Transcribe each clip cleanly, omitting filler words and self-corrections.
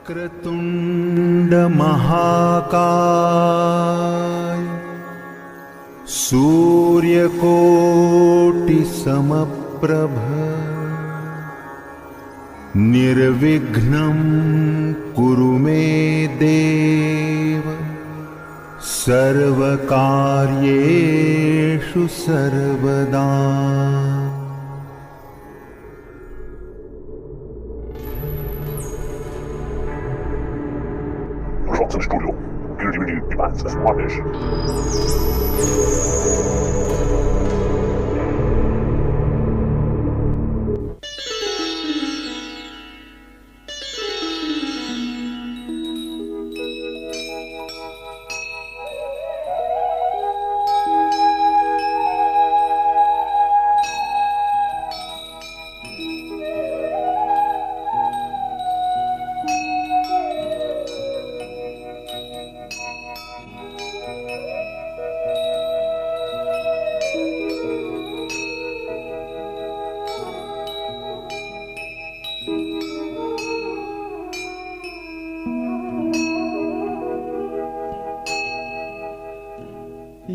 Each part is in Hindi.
वक्रतुंड महाकाय सूर्यकोटि समप्रभ निर्विघ्नं कुरु मे देव सर्वकार्येषु सर्वदा। Wrócę z studiu. Gildimini, die Bands, es Mordisch.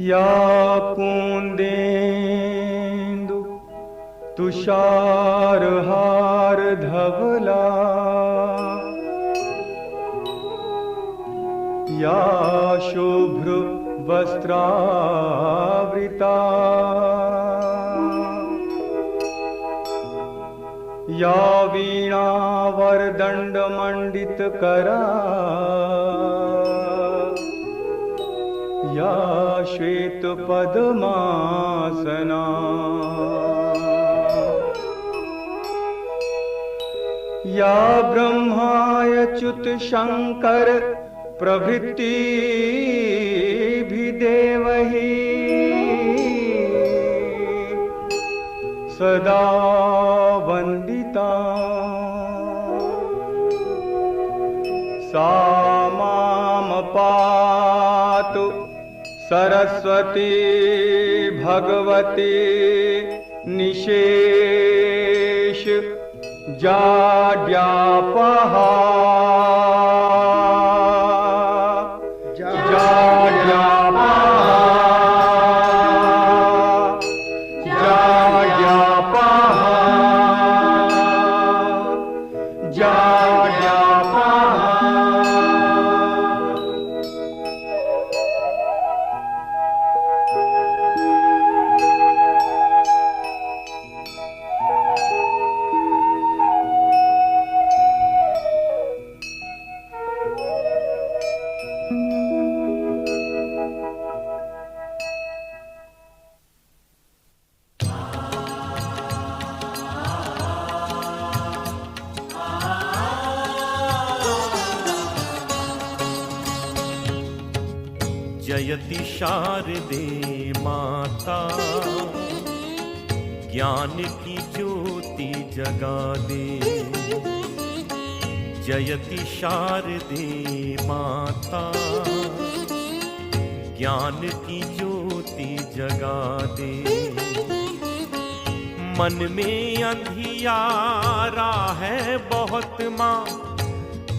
या पूंदेन्दु तुषारहार धवला या शुभ्र वस्त्रावृता या वीणा वरदंड मंडित करा या श्वेत पद्मासना या ब्रह्माच्युत शंकर प्रभृति देवहि सदा वंदिता सा माम पातु सरस्वती भगवती निशेष जाड्यापहा जयति शारदे माता ज्ञान की ज्योति जगा दे। जयति शारदे माता ज्ञान की ज्योति जगा दे। मन में अंधियारा है बहुत माँ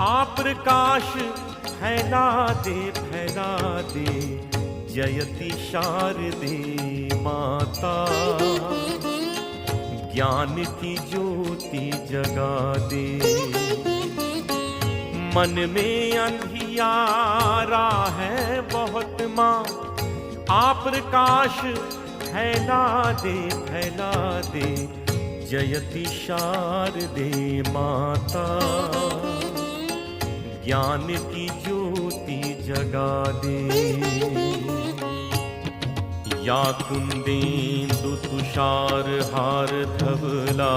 आप प्रकाश फैला दे फैला दे। जयति शारदे माता ज्ञान की ज्योति जगा दे। मन में अंधियारा है बहुत माँ आप प्रकाश फैला दे फैला दे। जयति शारदे माता ज्ञान की ज्योति जगा दे। या कुंदेन्दु तुषार हार धवला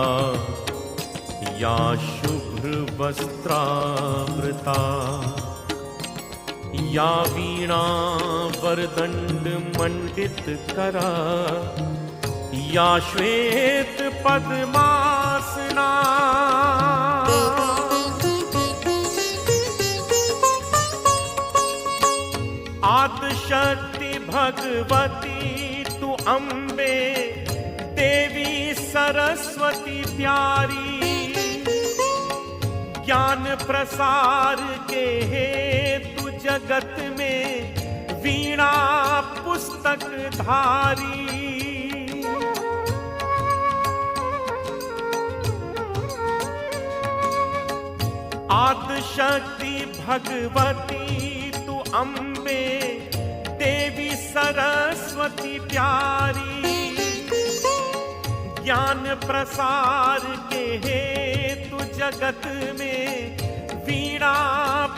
या शुभ्र वस्त्रावृता या वीणा वरदंड मंडित करा या श्वेत पद्मासना आदिशक्ति भगवती तू अम्बे देवी सरस्वती प्यारी ज्ञान प्रसार के हेतु जगत में वीणा पुस्तक धारी। आदि शक्ति भगवती तू अम्बे, देवी सरस्वती प्यारी। ज्ञान प्रसार के हेतु जगत में वीणा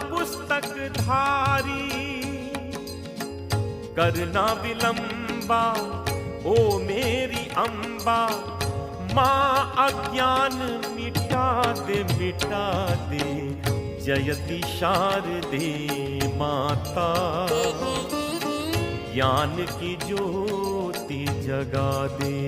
पुस्तक धारी। करना विलंबा ओ मेरी अम्बा, माँ अज्ञान मिटा दे मिटा दे। जयति शारदे माता, ज्ञान की ज्योति जगा दे।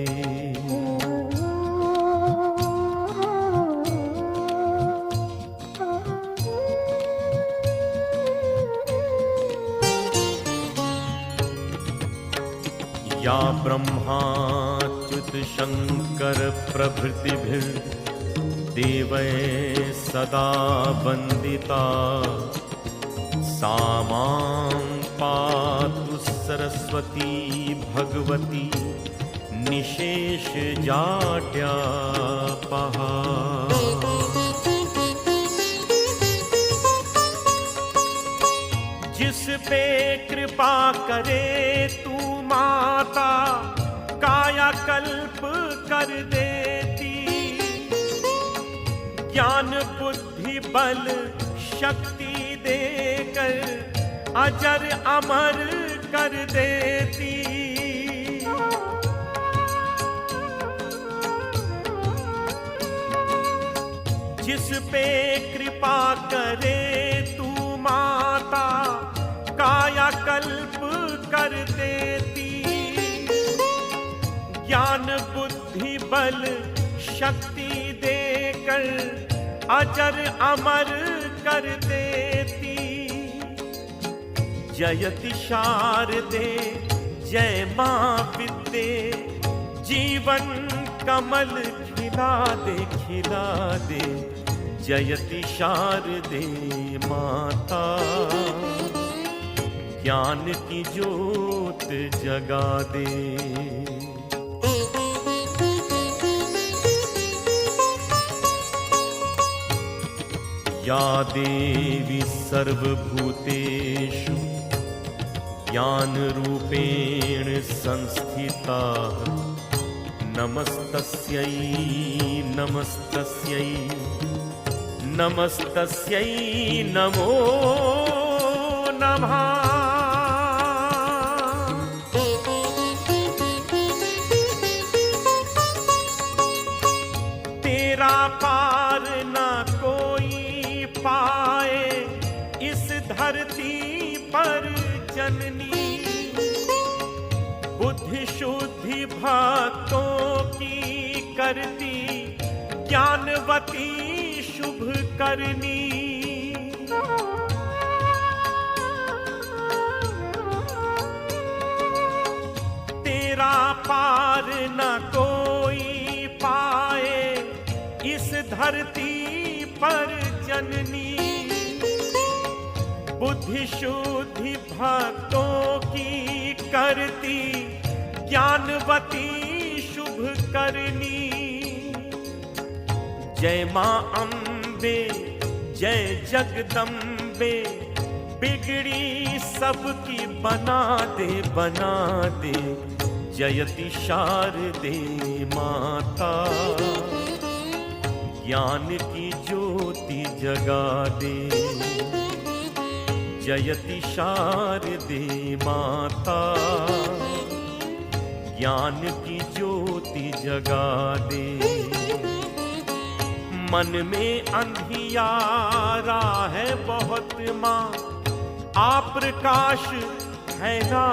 या ब्रह्माच्युत शंकर प्रभृतिभिः देवैः सदा वंदिता। सा मां पातु सरस्वती भगवती, निशेष जाड्यापहा। जिस पे कृपा करे तू माता, काया कल्प कर देती। ज्ञान बुद्धि बल शक्ति देकर अजर अमर कर देती। जिस पे कृपा करे तू माता, काया कल्प कर देती। ज्ञान बुद्धि बल शक्ति देकर अजर अमर कर देती। जयति शारदे जय मां विद्ये, जीवन कमल खिला दे खिला दे। जयति शारदे माता, ज्ञान की ज्योत जगा दे। या देवी सर्वभूतेषु ज्ञान रूपेण संस्थिता। नमस्तस्यै नमस्तस्यै नमस्तस्यै नमो नमः। तेरा पार न कोई पाए इस धरती पर जननी। बुद्धि शुद्धि भक्तों की करती, ज्ञानवती शुभ करनी। तेरा पार न कोई पाए इस धरती पर जननी। बुद्धि शुद्धि भक्तों की करती, ज्ञानवती शुभ करनी। जय मां अम्बे जय जगदम्बे, बिगड़ी सबकी बना दे बना दे। जयति शारदे माता, ज्ञान की ज्योति जगा दे। जयति शारदे माता, ज्ञान की ज्योति जगा दे। मन में अंधियारा है बहुत माँ, आप प्रकाश फैला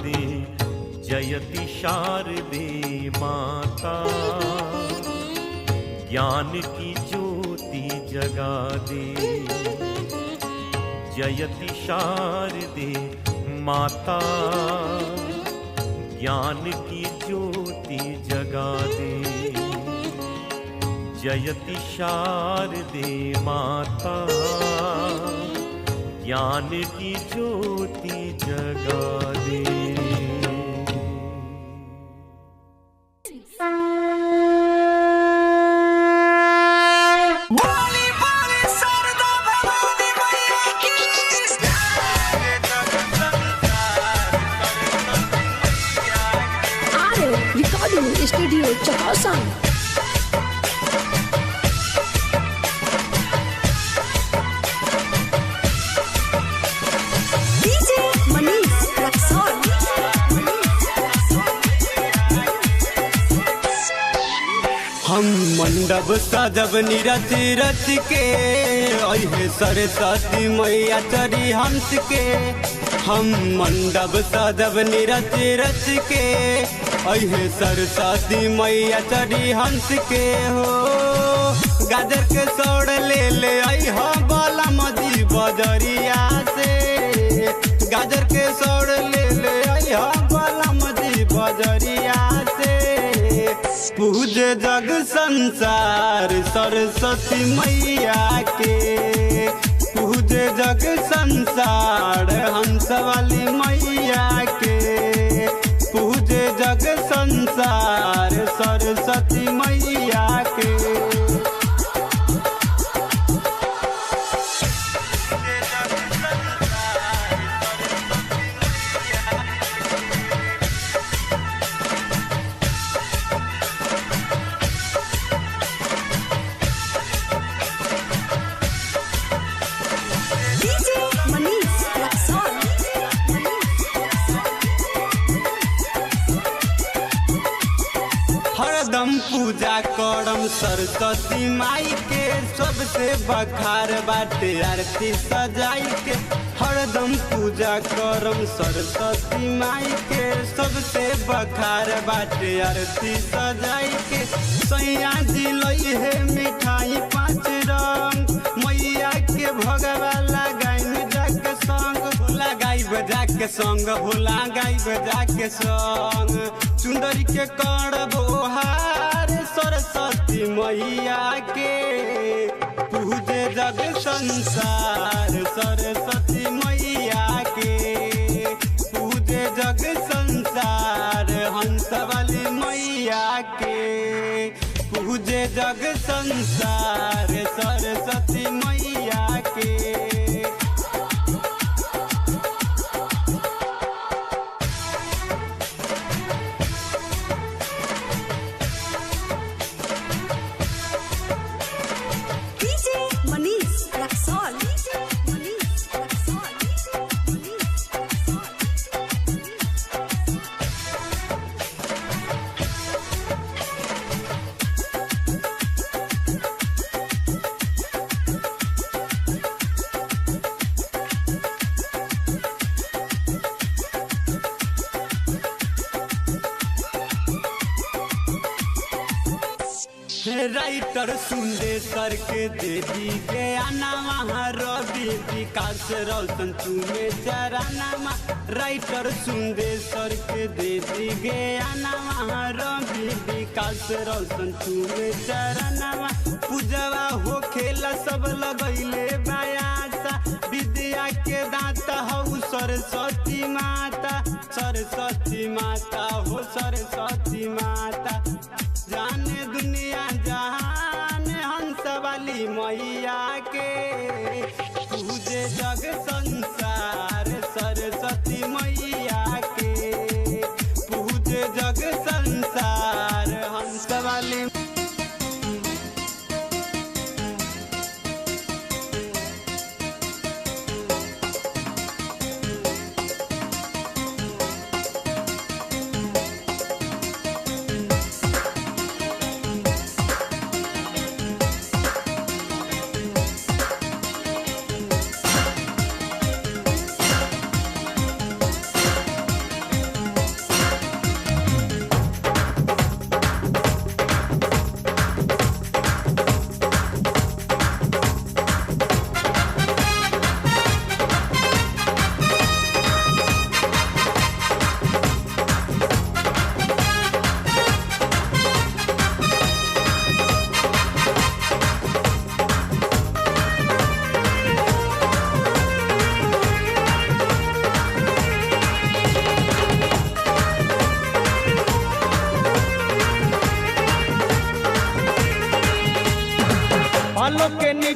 दे। जयति शारदे माता, ज्ञान की ज्योति जगा दे। जयति शारदे माता, ज्ञान की ज्योति जगा दे। जयति शारदे माता, ज्ञान की ज्योति जगा दे। Recording Studio Chakasan. DJ Manish Raksol. हम मंडप सजब निरत रच के, अहे सरस्वती मैया चरी हंस के। हम मंडप सजब निरत रच के, अहे सरस्वती मैया चरी हंस के हो। गाजर के सौड़ ले ले अहा बाला मजी बजरिया से, गाजर के सौड़ ले ले अहा बाला मजी बजरिया से। पूजे जग संसार सरस्वती मैया के, पूजे जग संसार हंस वाली मैया के। पूजे जग संसार सरस्वती मैया के। DJ Manish Raksol. हरदम पूजा करम सरस्वती माई के, सबसे बखार बाटे आरती सजाई के। हरदम पूजा करम सरस्वती माई के, सबसे बखार बाटे आरती सजाई के। सैया जी लई है मिठाई 5 रंग, मैया के भगवा लगाई जाके संग, लगाई बजा के संग, भोला गाई बजा के संग। सुंदरी के करबो हार सरस्वती मैया के, पूजे जग संसार सरस्वती मैया के। पूजे जग संसार हंस वाली मैया के, पूजे जग संसार सरस्वती मैया के। DJ Manish Raksol. DJ Manish Raksol. DJ Manish writer Sundeshwar के दे दी गया नामा, रवि विकास रोशन तुम्हें चरानामा। राइटर सुंदेश्वर के दे दी गया नामा, रवि विकास रोशन तुम्हें चरानामा। पूजवा हो खेला सब लगैले बायासा, विद्या के दाता हो सरस्वती माता। सरस्वती माता हो सरस्वती माता, जाने दुनिया जहान हंस वाली मैया के। पूजे जग संसार सरस्वती मैया के, पूजे जग संसार हंस वाली।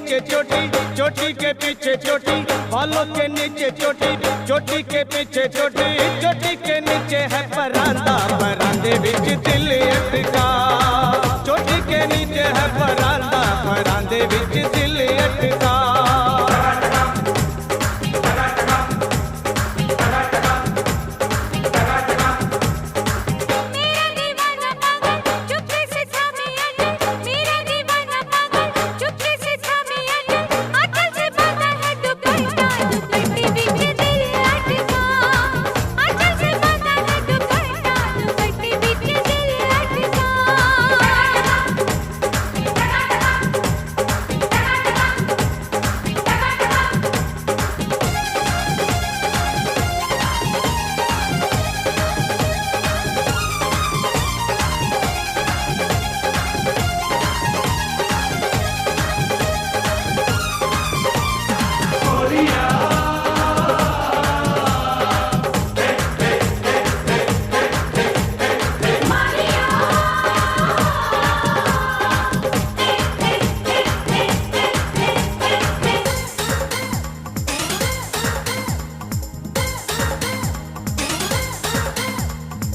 नीचे चोटी, चोटी के पीछे चोटी, बालों के नीचे चोटी, चोटी के पीछे चोटी, चोटी के नीचे है परांदा, परांदे बिच दिल अटका। चोटी के नीचे है परांदा, परांदे बिच दिल अटका।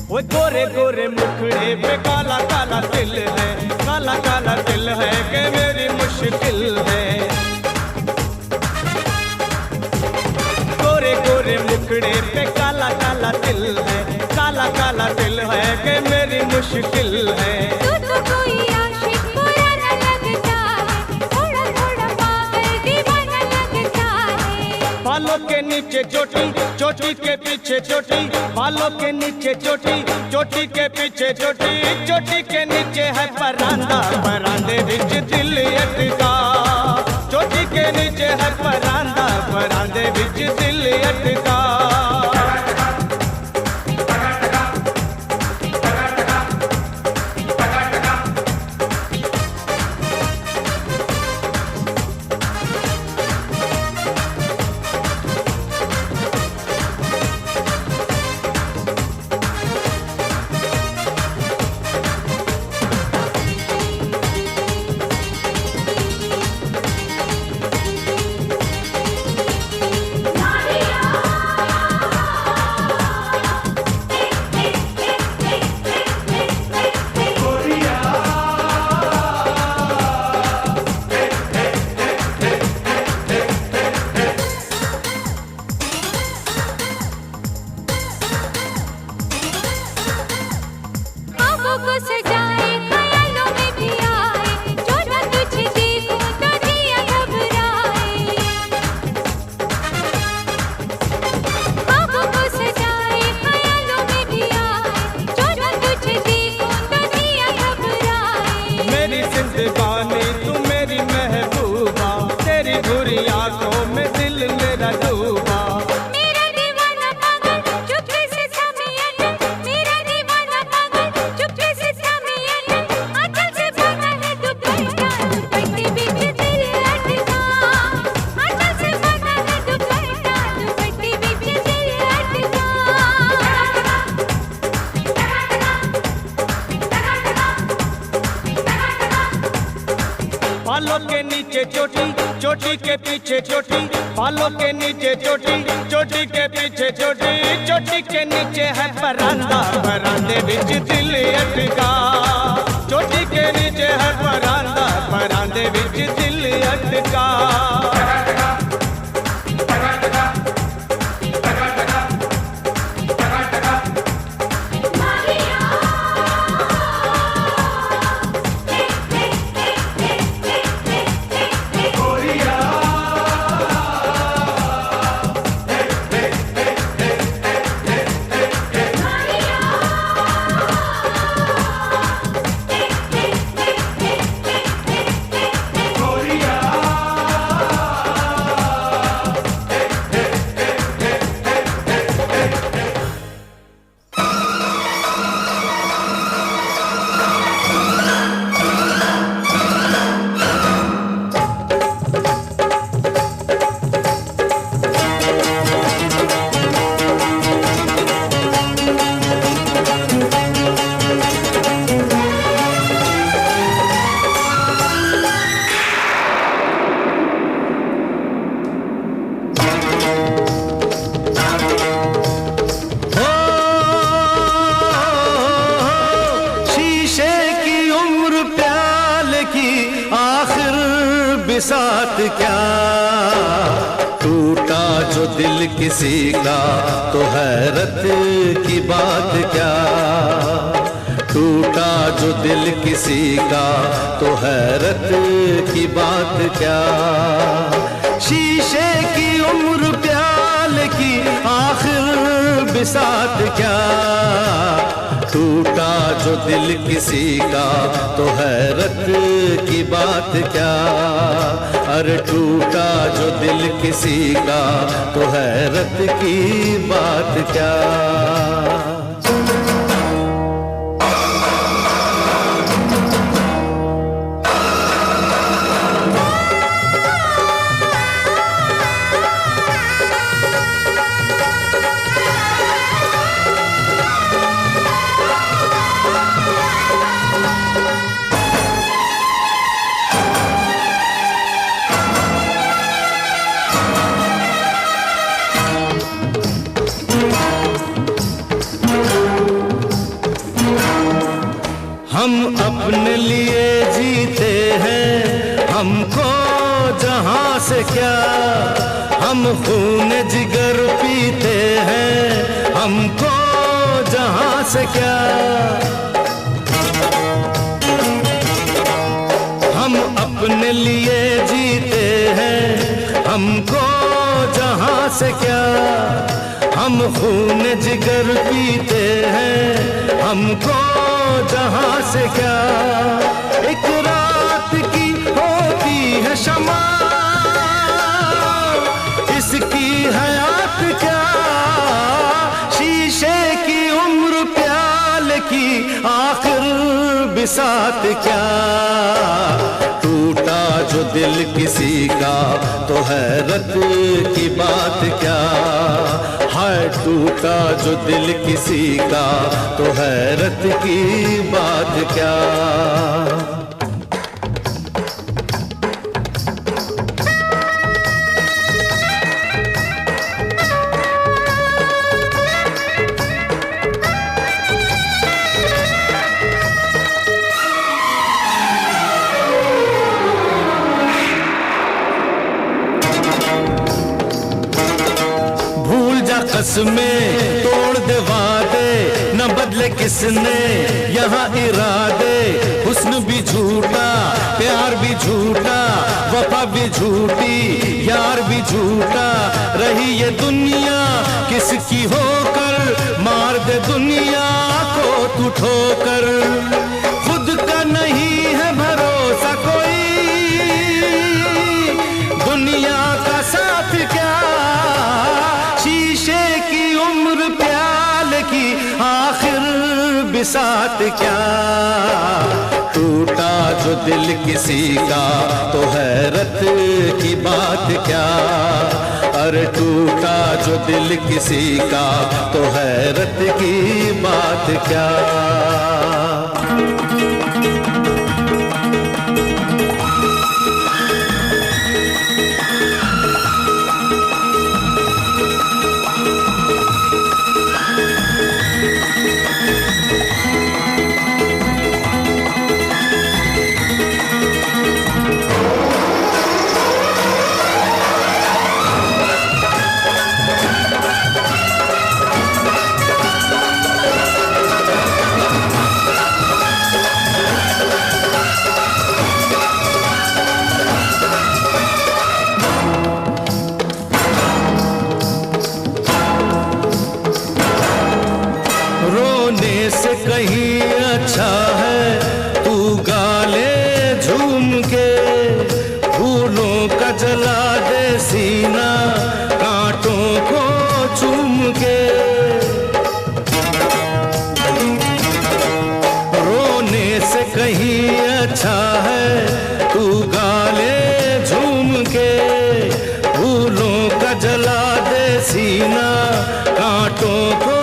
वो गोरे गोरे मुखड़े पे काला काला दिल है, काला काला दिल है कि मेरी मुश्किल है। गोरे गोरे मुखड़े पे काला काला दिल है, काला काला दिल है कि मेरी मुश्किल है। तू तो कोई आशिक पुराना लगता है, थोड़ा थोड़ा पागल दीवाना लगता है। बालों के नीचे चोटी, चोटी के पीछे चोटी, बालों के नीचे चोटी, चोटी के पीछे चोटी, चोटी के नीचे है परांदा, परांदे बिच दिल अटका। चोटी के नीचे है परांदा, परांदे बिच दिल अटका। बालों के नीचे चोटी, चोटी के पीछे चोटी, बालों के नीचे चोटी, चोटी के पीछे चोटी, चोटी के नीचे है परांदा, परांदे बिच दिल अटका। चोटी के नीचे है परांदा, परांदे बिच दिल अटका। बिसात क्या, टूटा जो दिल किसी का तो हैरत की बात क्या, टूटा जो दिल किसी का तो हैरत की बात क्या। शीशे की उम्र प्याल की आखिर बिसात क्या, टूटा जो दिल किसी का तो हैरत की बात क्या, अरे टूटा जो दिल किसी का तो हैरत की बात क्या। हम अपने लिए जीते हैं, हमको जहां से क्या, हम खून जिगर पीते हैं, हमको जहां से क्या। हम अपने लिए जीते हैं, हमको जहां से क्या, हम खून जिगर पीते हैं, हमको जहां से क्या। एक रात की होती है शमा, इसकी हयात क्या, शीशे की उम्र प्याल की आखिर बिसात क्या। टूटा जो दिल किसी का तो हैरत की बात क्या, हाय टूटा जो दिल किसी का तो हैरत की बात क्या। कसमें तोड़ दे वादे, न बदले किसने यहाँ इरादे। हुस्न भी झूठा, प्यार भी झूठा, वफा भी झूठी, यार भी झूठा। रही ये दुनिया किसकी होकर, मार दे दुनिया को तू ठोकर। खुद का नहीं है भरोसा कोई, दुनिया का साथ क्या, शीशे की उम्र प्याल की आखिर बिसात क्या। टूटा जो दिल किसी का तो हैरत की बात क्या, अरे टूटा जो दिल किसी का तो हैरत की बात क्या। कहीं अच्छा है तू गाले झूम के, फूलों का जला दे सीना कांटों को चूम के। रोने से कहीं अच्छा है तू गाले झूम के, फूलों का जला दे सीना कांटों को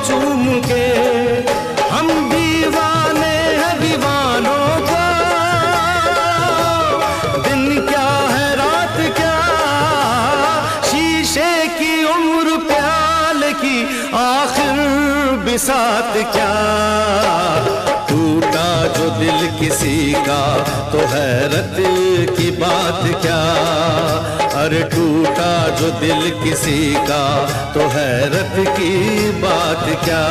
चूम के। हम दीवाने हैं दीवानों का, दिन क्या है रात क्या, शीशे की उम्र प्याल की आखिर भी साथ क्या। टूटा जो दिल किसी का तो हैरत की बात क्या। अरे टूटा जो दिल किसी का तो हैरत की बात क्या।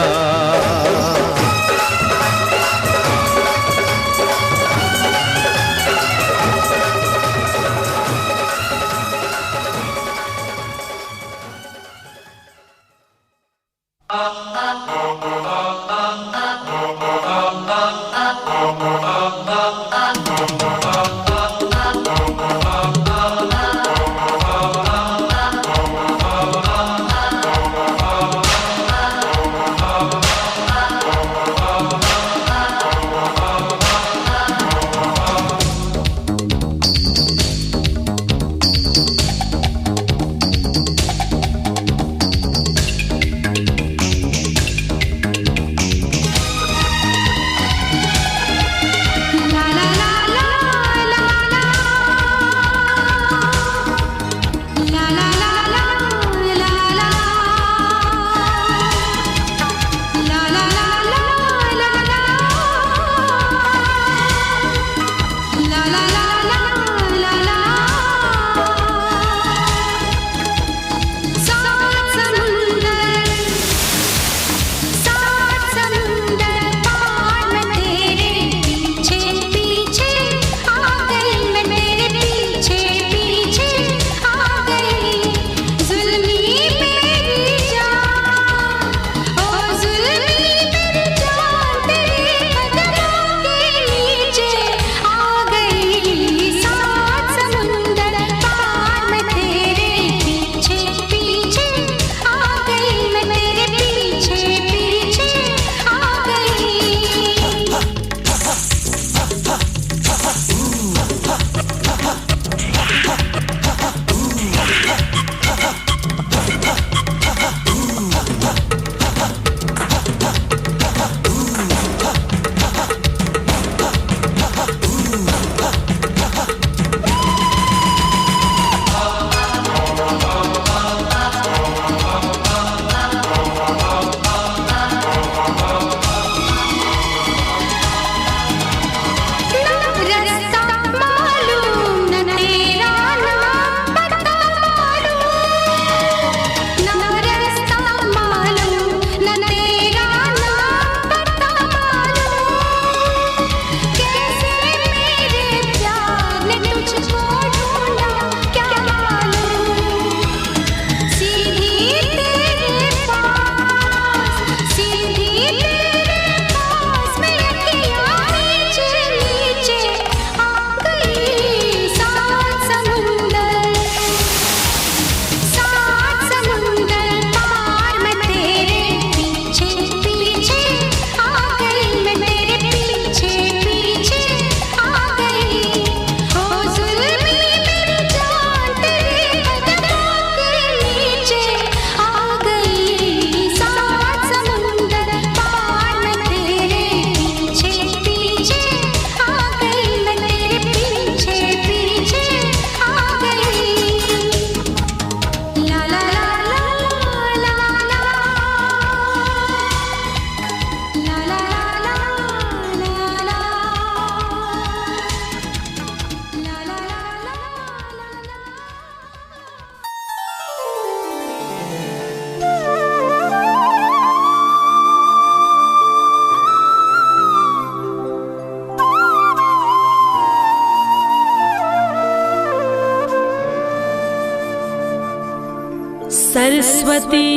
सरस्वती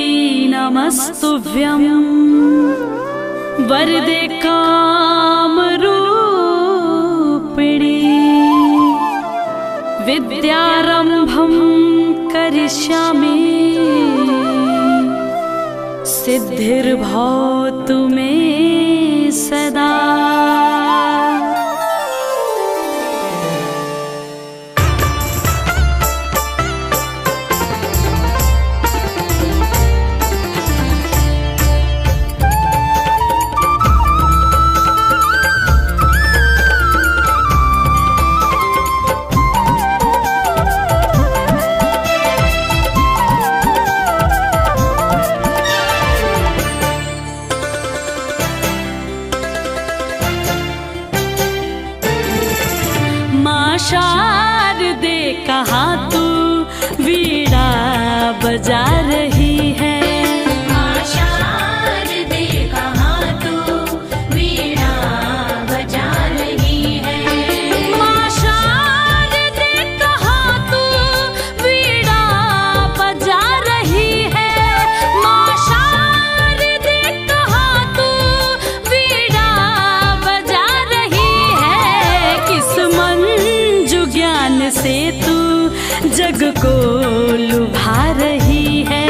नमस्तुभ्यं वरदे कामरूपिणी विद्यारंभं करिष्यामि सिद्धिर्भवतु मे सदा। शारदे कहाँ तू वीणा बजा रही है। माँ शारदे कहाँ तू वीणा बजा रही है। माँ शारदे कहाँ तू वीणा बजा रही है। माँ शारदे कहाँ तू वीणा बजा रही है। किस मंजू ज्ञान से तू जग को लुभा रही है।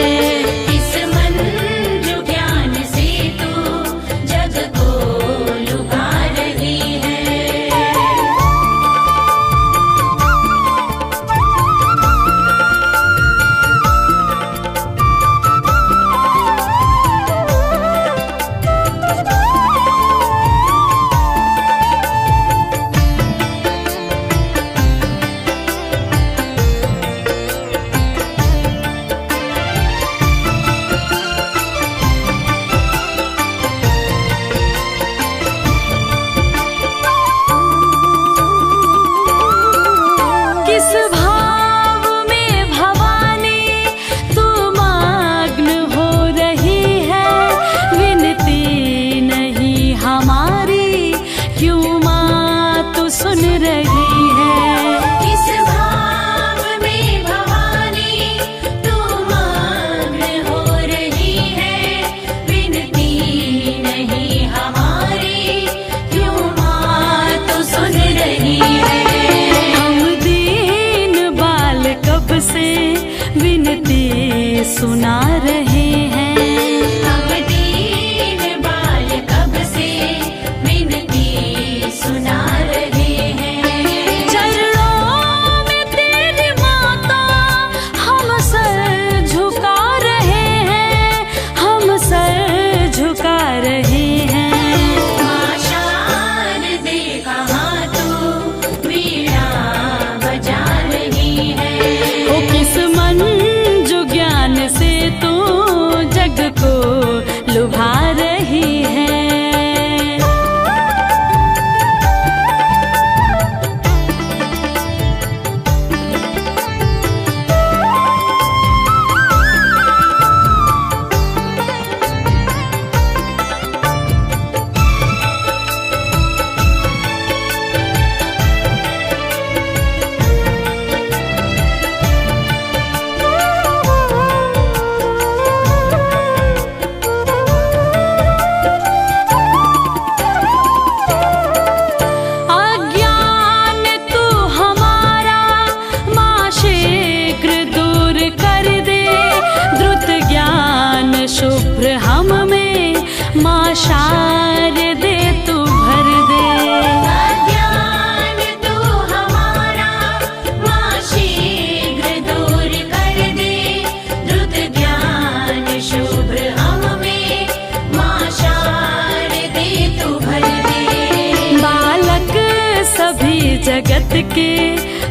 इस मंजू ज्ञान से तू जग को लुभा रही है। किस भाव में भवानी तू मग्न हो रही है। विनती नहीं हमारी क्यों माँ तू सुन रही है। किस भाव में भवानी तू मग्न हो रही है। विनती नहीं हमारी क्यों माँ तू सुन रही है। हम दीन बाल कब से विनती सुना रहे हैं। हम दीन बाल कब से विनती सुना रहे हैं। चरणों में तेरी माता हम सर झुका रहे हैं। हम सर झुका रहे हैं। माँ शारदे कहाँ तू वीणा बजा रही है। ओ किस मंजू ज्ञान से तू जग को लुभा रही है। अज्ञान तू हमारा माँ शीघ्र दूर कर दे। द्रुत ज्ञान शुभ्र हम में माँ शारदे तू भर दे। अज्ञान तू हमारा माँ शीघ्र दूर कर दे। द्रुत ज्ञान शुभ्र हम में माँ शारदे तू भर दे। बालक सभी जगत के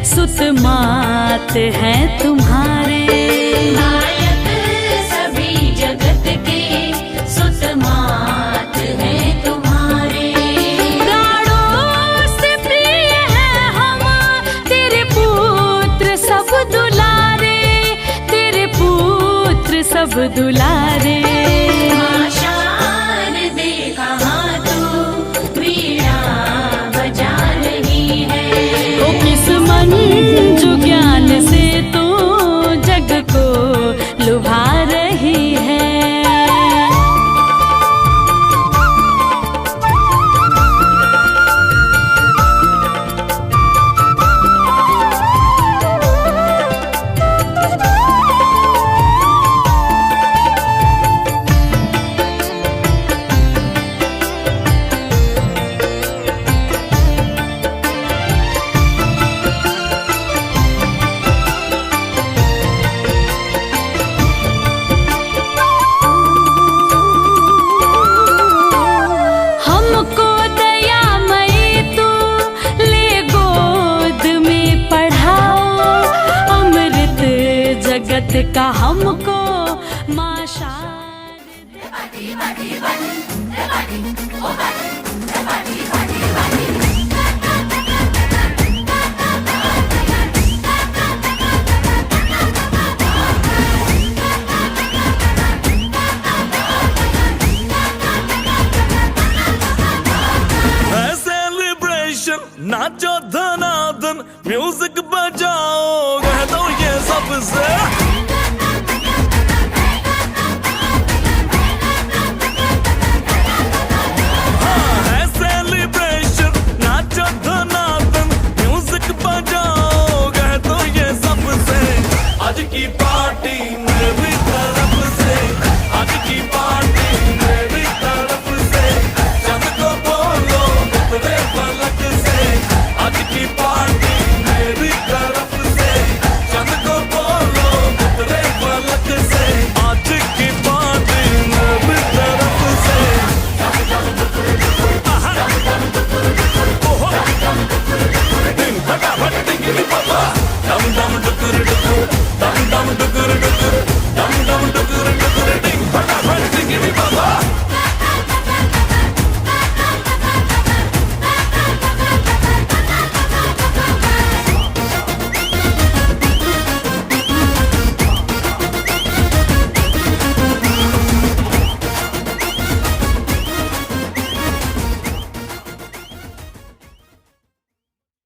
सुत मात हैं तुम्हारे। नायक सभी जगत के सुत मात हैं तुम्हारे। प्राणों से प्रिय है हम तेरे पुत्र सब दुलारे। तेरे पुत्र सब दुलारे। माँ शारदे कहाँ तू वीणा बजा रही है। ओ किस मंजू ज्ञान से तू जग को लुभा रही है। जगत का हमको माँ शारदा नाचो धनाधन म्यूजिक बजाओ